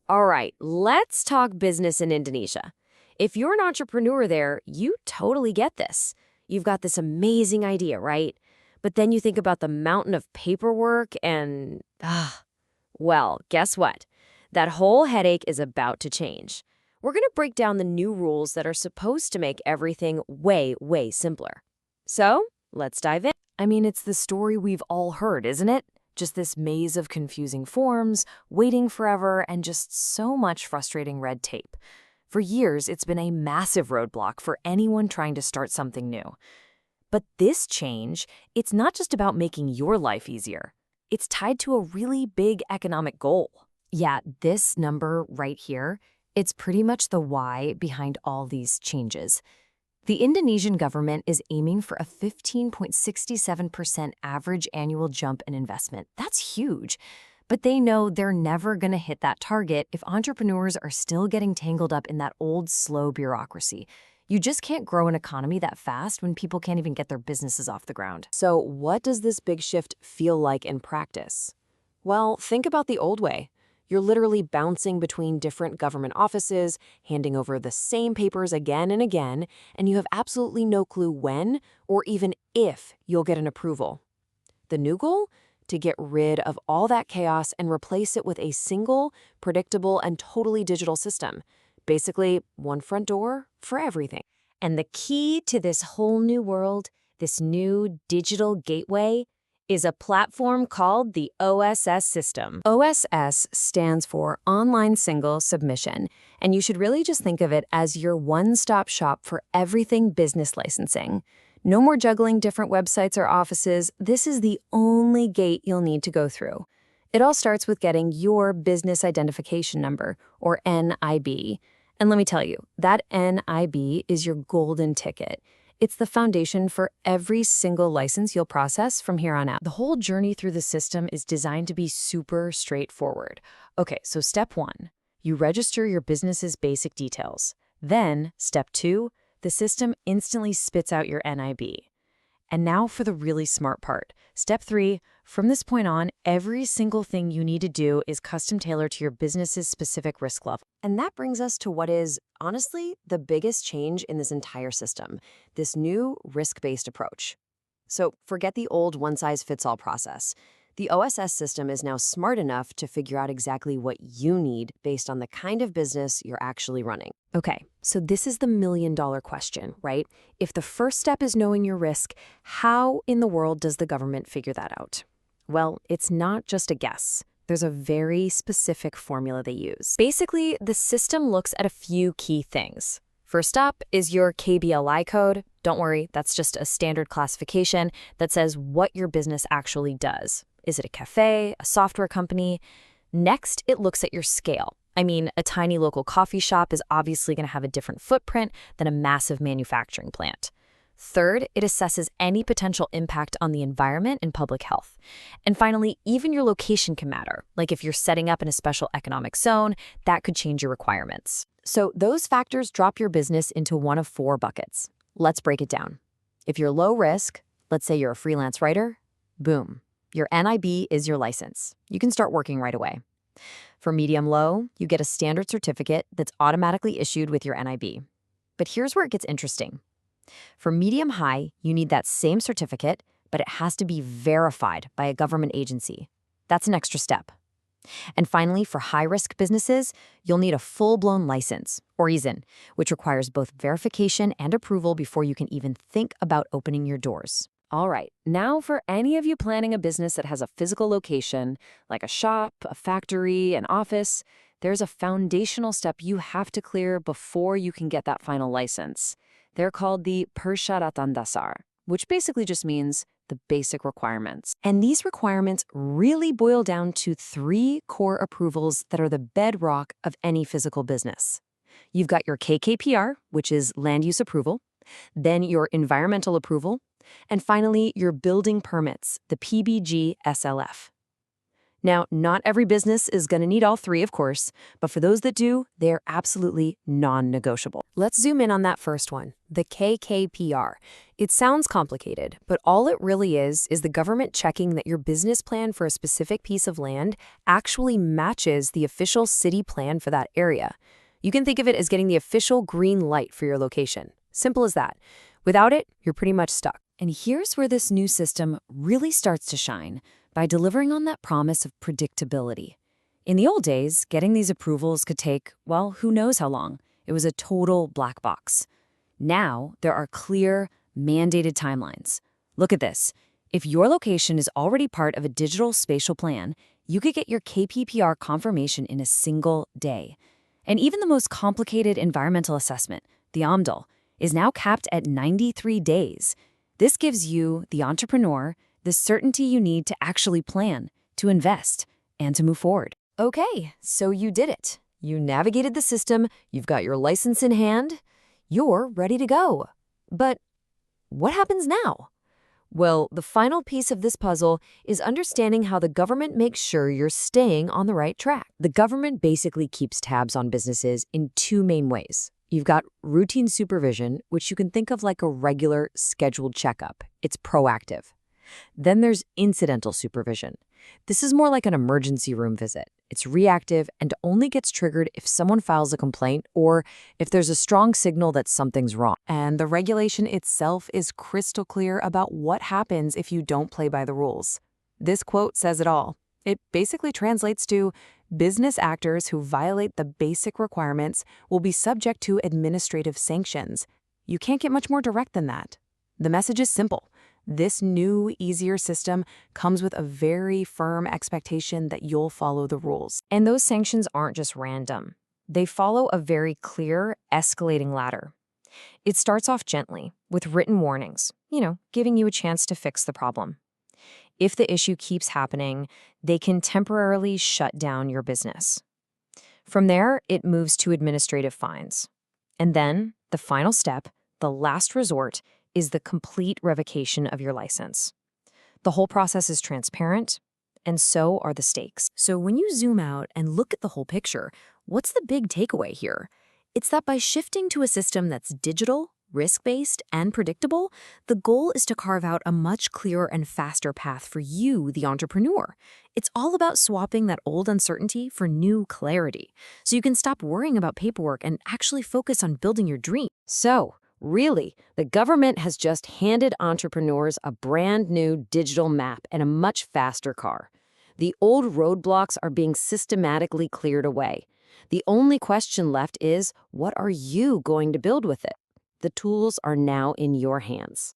All right, let's talk business in Indonesia. If you're an entrepreneur there, you totally get this. You've got this amazing idea, right? But then you think about the mountain of paperwork and, well, guess what? That whole headache is about to change. We're going to break down the new rules that are supposed to make everything way, way simpler. So, let's dive in. I mean, it's the story we've all heard, isn't it? Just this maze of confusing forms, waiting forever, and just so much frustrating red tape. For years, it's been a massive roadblock for anyone trying to start something new. But this change, it's not just about making your life easier. It's tied to a really big economic goal. Yeah, this number right here, it's pretty much the why behind all these changes. The Indonesian government is aiming for a 15.67% average annual jump in investment. That's huge. But they know they're never going to hit that target if entrepreneurs are still getting tangled up in that old, slow bureaucracy. You just can't grow an economy that fast when people can't even get their businesses off the ground. So what does this big shift feel like in practice? Well, think about the old way. You're literally bouncing between different government offices, handing over the same papers again and again, and you have absolutely no clue when or even if you'll get an approval. The new goal? To get rid of all that chaos and replace it with a single, predictable, and totally digital system. Basically, one front door for everything. And the key to this whole new world, this new digital gateway, is a platform called the OSS system. OSS stands for Online Single Submission, and you should really just think of it as your one-stop shop for everything business licensing. No more juggling different websites or offices. This is the only gate you'll need to go through. It all starts with getting your business identification number, or NIB. And let me tell you, that NIB is your golden ticket. It's the foundation for every single license you'll process from here on out. The whole journey through the system is designed to be super straightforward. Okay, so step 1, you register your business's basic details. Then, step 2, the system instantly spits out your NIB. And now for the really smart part. Step 3, from this point on, every single thing you need to do is custom tailored to your business's specific risk level. And that brings us to what is, honestly, the biggest change in this entire system, this new risk-based approach. So forget the old one-size-fits-all process. The OSS system is now smart enough to figure out exactly what you need based on the kind of business you're actually running. Okay, so this is the million-dollar question, right? If the first step is knowing your risk, how in the world does the government figure that out? Well, it's not just a guess. There's a very specific formula they use. Basically, the system looks at a few key things. First up is your KBLI code. Don't worry, that's just a standard classification that says what your business actually does. Is it a cafe, a software company? Next, it looks at your scale. I mean, a tiny local coffee shop is obviously going to have a different footprint than a massive manufacturing plant. Third, it assesses any potential impact on the environment and public health. And finally, even your location can matter. Like if you're setting up in a special economic zone, that could change your requirements. So those factors drop your business into one of 4 buckets. Let's break it down. If you're low risk, let's say you're a freelance writer, boom. Your NIB is your license. You can start working right away. For medium low, you get a standard certificate that's automatically issued with your NIB. But here's where it gets interesting. For medium high, you need that same certificate, but it has to be verified by a government agency. That's an extra step. And finally, for high-risk businesses, you'll need a full-blown license, or ISIN, which requires both verification and approval before you can even think about opening your doors. All right, now for any of you planning a business that has a physical location, like a shop, a factory, an office, there's a foundational step you have to clear before you can get that final license. They're called the Persyaratan Dasar, which basically just means the basic requirements. And these requirements really boil down to 3 core approvals that are the bedrock of any physical business. You've got your KKPR, which is land use approval, then your environmental approval, and finally, your building permits, the PBG SLF. Now, not every business is going to need all three, of course, but for those that do, they're absolutely non-negotiable. Let's zoom in on that first one, the KKPR. It sounds complicated, but all it really is the government checking that your business plan for a specific piece of land actually matches the official city plan for that area. You can think of it as getting the official green light for your location. Simple as that. Without it, you're pretty much stuck. And here's where this new system really starts to shine, by delivering on that promise of predictability. In the old days, getting these approvals could take, well, who knows how long. It was a total black box. Now, there are clear, mandated timelines. Look at this. If your location is already part of a digital spatial plan, you could get your KPPR confirmation in a single day. And even the most complicated environmental assessment, the OMDL, is now capped at 93 days. This gives you, the entrepreneur, the certainty you need to actually plan, to invest, and to move forward. Okay, so you did it. You navigated the system, you've got your license in hand, you're ready to go. But what happens now? Well, the final piece of this puzzle is understanding how the government makes sure you're staying on the right track. The government basically keeps tabs on businesses in two main ways. You've got routine supervision, which you can think of like a regular scheduled checkup. It's proactive. Then there's incidental supervision. This is more like an emergency room visit. It's reactive and only gets triggered if someone files a complaint or if there's a strong signal that something's wrong. And the regulation itself is crystal clear about what happens if you don't play by the rules. This quote says it all. It basically translates to, business actors who violate the basic requirements will be subject to administrative sanctions. You can't get much more direct than that. The message is simple. This new, easier system comes with a very firm expectation that you'll follow the rules. And those sanctions aren't just random. They follow a very clear, escalating ladder. It starts off gently, with written warnings, giving you a chance to fix the problem. If the issue keeps happening, they can temporarily shut down your business. From there, it moves to administrative fines. And then, the final step, the last resort, is the complete revocation of your license. The whole process is transparent, and so are the stakes. So when you zoom out and look at the whole picture, what's the big takeaway here? It's that by shifting to a system that's digital, risk-based, and predictable, the goal is to carve out a much clearer and faster path for you, the entrepreneur. It's all about swapping that old uncertainty for new clarity, so you can stop worrying about paperwork and actually focus on building your dream. So, really, the government has just handed entrepreneurs a brand new digital map and a much faster car. The old roadblocks are being systematically cleared away. The only question left is, what are you going to build with it? The tools are now in your hands.